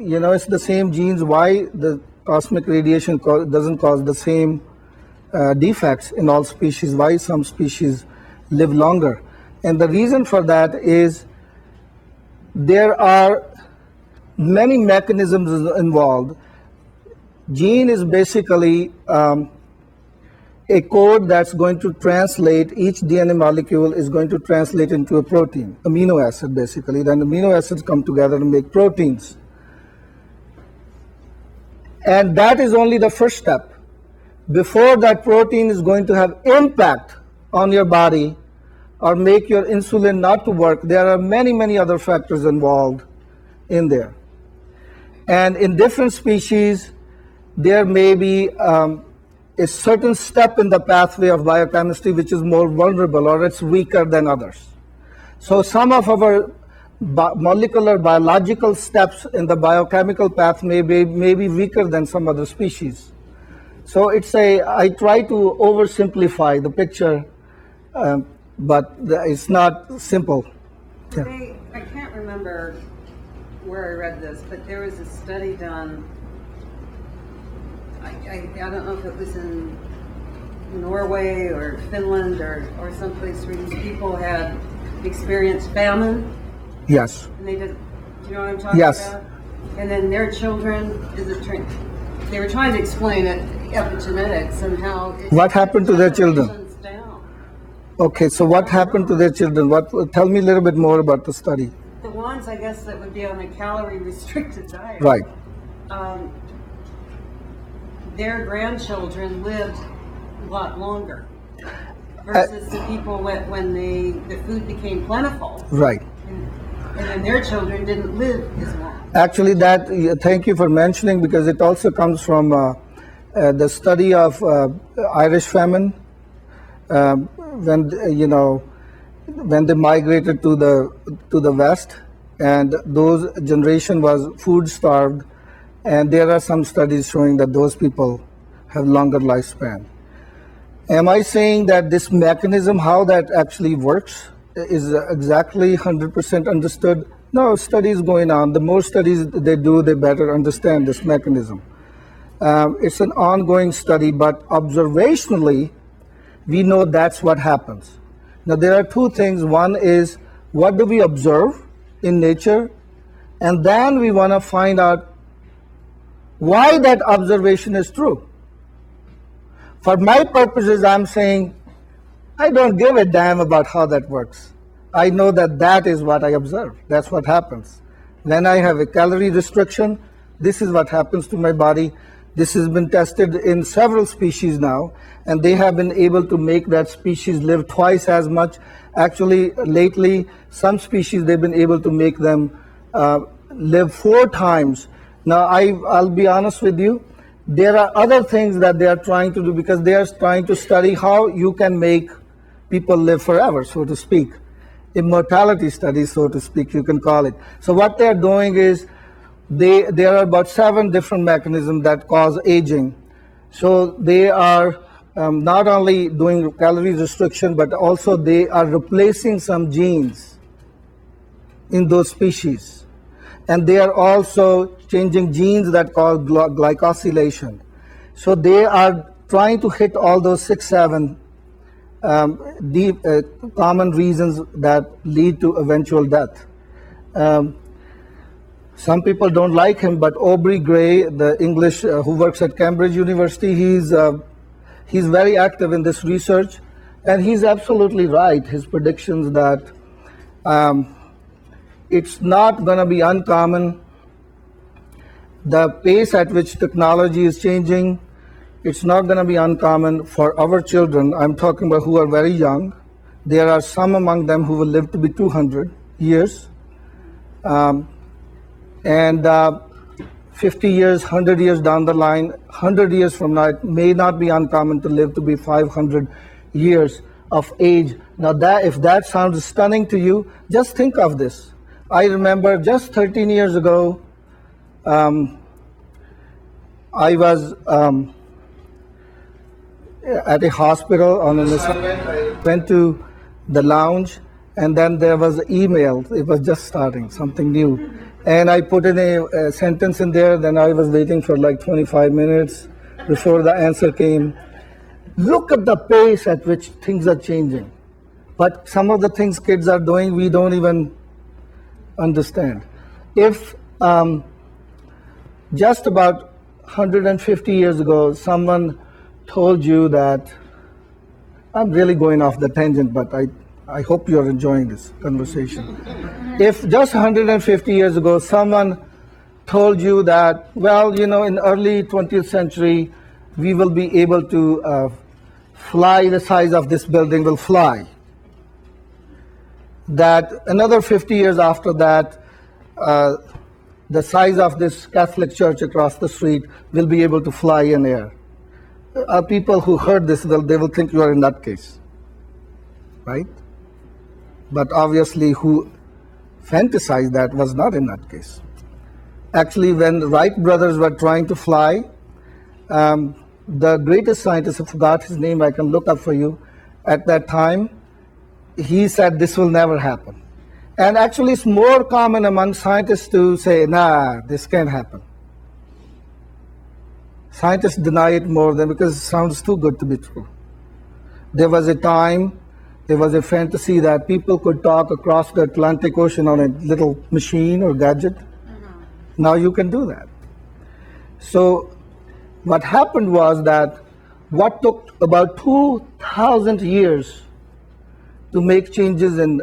it's the same genes. Why the cosmic radiation doesn't cause the same defects in all species? Why some species live longer? And the reason for that is there are many mechanisms involved. Gene is basically a code that's going to translate, each DNA molecule is going to translate into a protein, amino acid basically. Then amino acids come together to make proteins. And that is only the first step. Before that protein is going to have impact on your body or make your insulin not to work, there are many, many other factors involved in there. And in different species, there may be a certain step in the pathway of biochemistry which is more vulnerable or it's weaker than others. So some of our molecular biological steps in the biochemical path may be weaker than some other species. So I try to oversimplify the picture, but it's not simple. Yeah. I can't remember where I read this, but there was a study done. I don't know if it was in Norway or Finland or someplace where these people had experienced famine. Yes. And they did. Do you know what I'm talking yes. about? And then their children they were trying to explain it, epigenetics and how. What happened to their children? Down. Okay, so what happened to their children? Tell me a little bit more about the study. The ones, I guess, that would be on a calorie-restricted diet. Right. Their grandchildren lived a lot longer versus the people when the food became plentiful. Right. And then their children didn't live as long. Actually, thank you for mentioning, because it also comes from the study of Irish famine when they migrated to the West, and those generation was food starved. And there are some studies showing that those people have longer lifespan. Am I saying that this mechanism, how that actually works, is exactly 100% understood? No, studies going on. The more studies they do, they better understand this mechanism. It's an ongoing study, but observationally, we know that's what happens. Now, there are two things. One is, what do we observe in nature? And then we want to find out why that observation is true. For my purposes, I'm saying, I don't give a damn about how that works. I know that is what I observe. That's what happens. When I have a calorie restriction, this is what happens to my body. This has been tested in several species now, and they have been able to make that species live twice as much. Actually, lately, some species, they've been able to make them live 4 times. Now, I'll be honest with you, there are other things that they are trying to do, because they are trying to study how you can make people live forever, so to speak. Immortality studies, so to speak, you can call it. So what they're doing is, there are about 7 different mechanisms that cause aging. So they are not only doing calorie restriction, but also they are replacing some genes in those species. And they are also changing genes that cause glycosylation. So they are trying to hit all those 6, 7 common reasons that lead to eventual death. Some people don't like him, but Aubrey Gray, the English who works at Cambridge University, he's very active in this research, and he's absolutely right. His predictions that it's not going to be uncommon. The pace at which technology is changing, it's not going to be uncommon for our children. I'm talking about who are very young. There are some among them who will live to be 200 years. And 50 years, 100 years down the line, 100 years from now, it may not be uncommon to live to be 500 years of age. Now, if that sounds stunning to you, just think of this. I remember just 13 years ago, I was at a hospital on an assignment. I went to the lounge, and then there was email. It was just starting, something new. And I put in a sentence in there, then I was waiting for like 25 minutes before the answer came. Look at the pace at which things are changing. But some of the things kids are doing, we don't even understand. If just about 150 years ago, someone told you that, I'm really going off the tangent, but I hope you're enjoying this conversation. If just 150 years ago, someone told you that, well, you know, in early 20th century, we will be able to fly the size of this building will fly. That another 50 years after that, the size of this Catholic church across the street will be able to fly in air. People who heard this, they will think you are in that case, right? But obviously who fantasized that was not in that case. Actually, when the Wright brothers were trying to fly, the greatest scientist, I forgot his name, I can look up for you, at that time, he said this will never happen. And actually it's more common among scientists to say, nah, this can't happen. Scientists deny it more than because it sounds too good to be true. There was a time, there was a fantasy that people could talk across the Atlantic Ocean on a little machine or gadget. Now you can do that. So what happened was that what took about 2,000 years to make changes in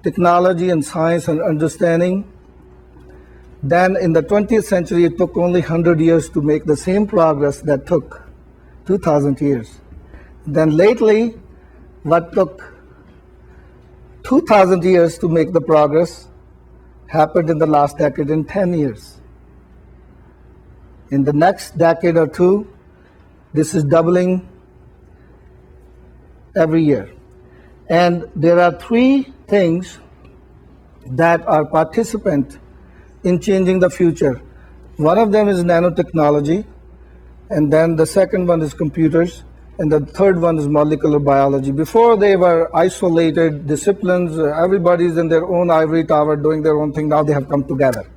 technology and science and understanding, then in the 20th century, it took only 100 years to make the same progress that took 2,000 years. Then lately, what took 2,000 years to make the progress happened in the last decade in 10 years. In the next decade or two, this is doubling every year. And there are three things that are participant in changing the future. One of them is nanotechnology, and then the second one is computers, and the third one is molecular biology. Before they were isolated disciplines, everybody's in their own ivory tower doing their own thing. Now they have come together.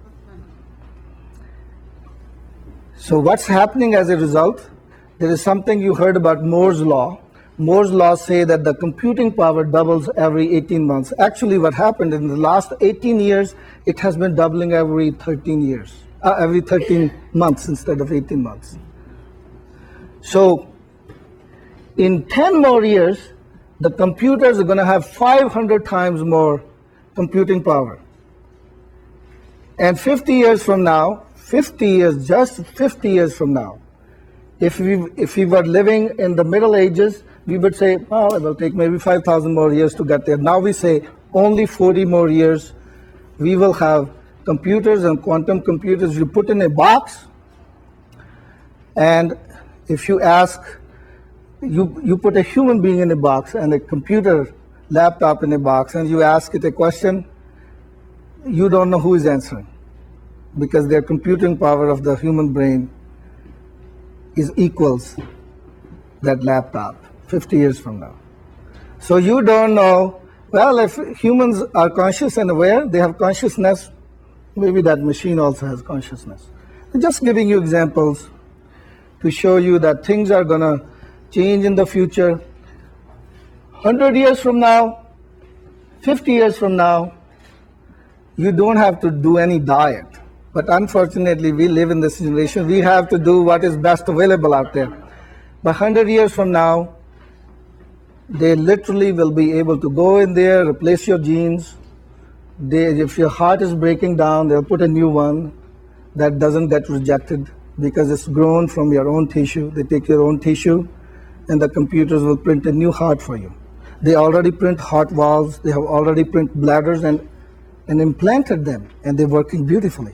So what's happening as a result? There is something you heard about Moore's law. Moore's law say that the computing power doubles every 18 months. Actually, what happened in the last 18 years, it has been doubling every 13 years, every 13 months instead of 18 months. So in 10 more years, the computers are going to have 500 times more computing power. And 50 years from now, 50 years, just 50 years from now, if we were living in the Middle Ages, we would say, oh, it will take maybe 5,000 more years to get there. Now we say only 40 more years, we will have computers and quantum computers you put in a box. And if you ask, you put a human being in a box and a computer laptop in a box, and you ask it a question, you don't know who is answering, because their computing power of the human brain is equals that laptop 50 years from now. So you don't know, well, if humans are conscious and aware, they have consciousness, maybe that machine also has consciousness. I'm just giving you examples to show you that things are going to change in the future. 100 years from now, 50 years from now, you don't have to do any diet. But unfortunately, we live in this generation, we have to do what is best available out there. But 100 years from now, they literally will be able to go in there, replace your genes. If your heart is breaking down, they'll put a new one that doesn't get rejected because it's grown from your own tissue. They take your own tissue, and the computers will print a new heart for you. They already print heart valves, they have already printed bladders and implanted them, and they're working beautifully.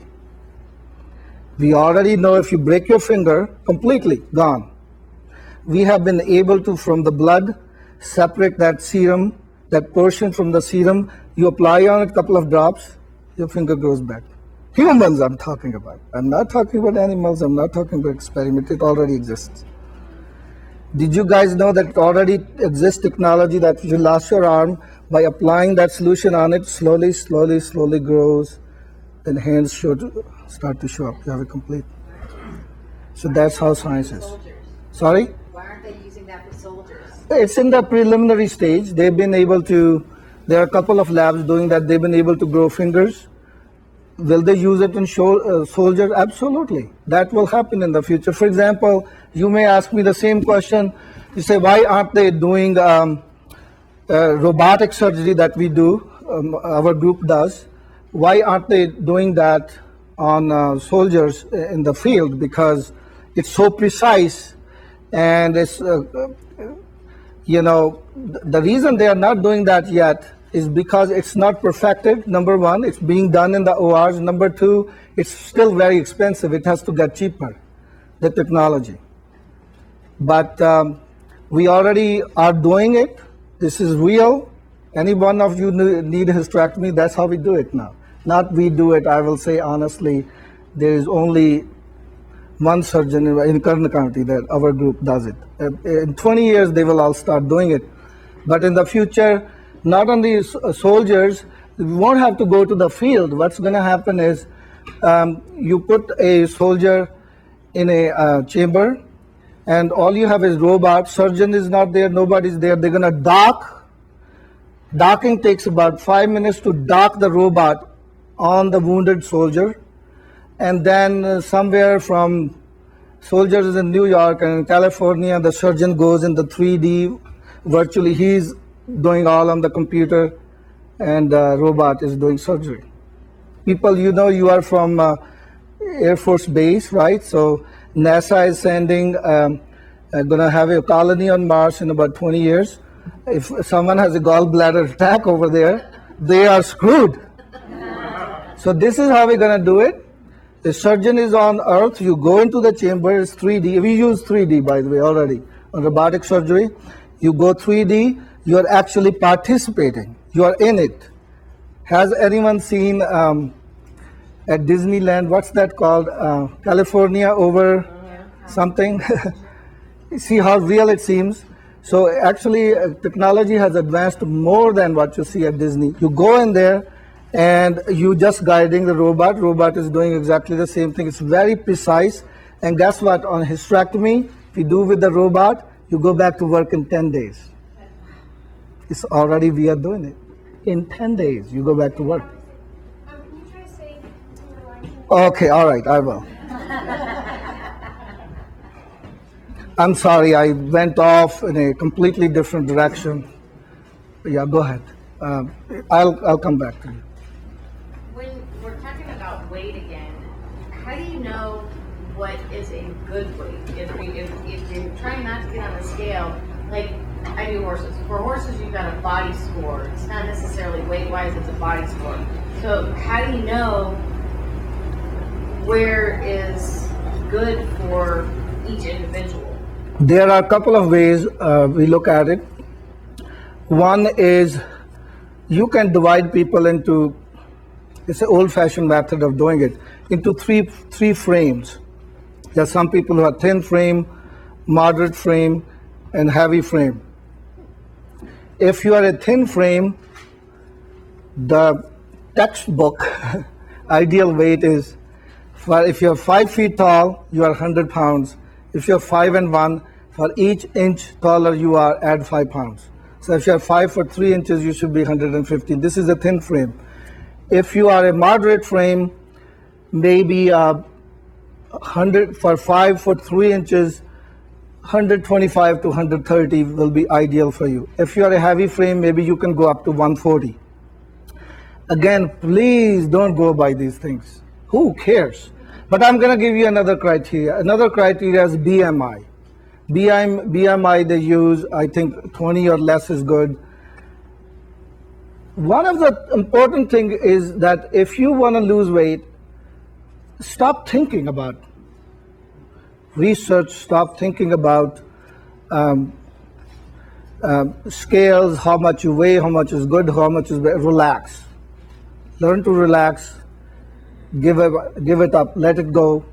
We already know if you break your finger, completely gone. We have been able to, from the blood, separate that serum, that portion from the serum. You apply on it a couple of drops, your finger grows back. Humans I'm talking about. I'm not talking about animals, I'm not talking about experiments, it already exists. Did you guys know that it already exists technology that you last your arm by applying that solution on it, slowly, slowly, slowly grows then hands should start to show up. You have it complete. So that's how science is. Soldiers. Sorry? Why aren't they using that for soldiers? It's in the preliminary stage. They've been able to, there are a couple of labs doing that. They've been able to grow fingers. Will they use it in soldiers? Absolutely. That will happen in the future. For example, you may ask me the same question. You say, why aren't they doing robotic surgery that we do, our group does? Why aren't they doing that on soldiers in the field? Because it's so precise, and it's, the reason they are not doing that yet is because it's not perfected. Number one, it's being done in the ORs. Number two, it's still very expensive. It has to get cheaper, the technology. But we already are doing it. This is real. Any one of you need a hysterectomy, that's how we do it now. Not we do it, I will say honestly, there is only one surgeon in Kern County that our group does it. In 20 years, they will all start doing it. But in the future, not only soldiers, we won't have to go to the field. What's going to happen is you put a soldier in a chamber, and all you have is robot. Surgeon is not there, nobody's there. They're going to dock. Docking takes about 5 minutes to dock the robot on the wounded soldier. And then somewhere from soldiers in New York and in California, the surgeon goes in the 3D virtually. He's doing all on the computer, and the robot is doing surgery. People, you are from Air Force Base, right? So NASA is sending, going to have a colony on Mars in about 20 years. If someone has a gallbladder attack over there, they are screwed. So this is how we're going to do it. The surgeon is on Earth. You go into the chamber. It's 3D. We use 3D, by the way, already on robotic surgery. You go 3D. You are actually participating. You are in it. Has anyone seen at Disneyland, what's that called? California over something? See how real it seems? So actually, technology has advanced more than what you see at Disney. You go in there, and you just guiding the robot. Robot is doing exactly the same thing. It's very precise. And guess what? On hysterectomy, if you do with the robot, you go back to work in 10 days. It's already, we are doing it. In 10 days, you go back to work. Can you try to say Okay, all right, I will. I'm sorry, I went off in a completely different direction. Yeah, go ahead. I'll come back to you. when we're talking about weight again, how do you know what is a good weight? If you're trying not to get on the scale, like I do horses. For horses, you've got a body score. It's not necessarily weight-wise; it's a body score. So how do you know where is good for each individual? There are a couple of ways we look at it. One is you can divide people into, it's an old-fashioned method of doing it, into three frames. There are some people who have thin frame, moderate frame, and heavy frame. If you are a thin frame, the textbook ideal weight is, if you're 5 feet tall, you are 100 pounds. If you're 5'1", for each inch taller you are, add 5 pounds. So if you're 5 foot 3 inches, you should be 150. This is a thin frame. If you are a moderate frame, maybe 100 for 5 foot 3 inches, 125 to 130 will be ideal for you. If you are a heavy frame, maybe you can go up to 140. Again, please don't go by these things. Who cares? But I'm going to give you another criteria. Another criteria is BMI. BMI they use, I think 20 or less is good. One of the important things is that if you want to lose weight, stop thinking about research, stop thinking about scales, how much you weigh, how much is good, how much is bad. Relax. Learn to relax. Give it up. Let it go.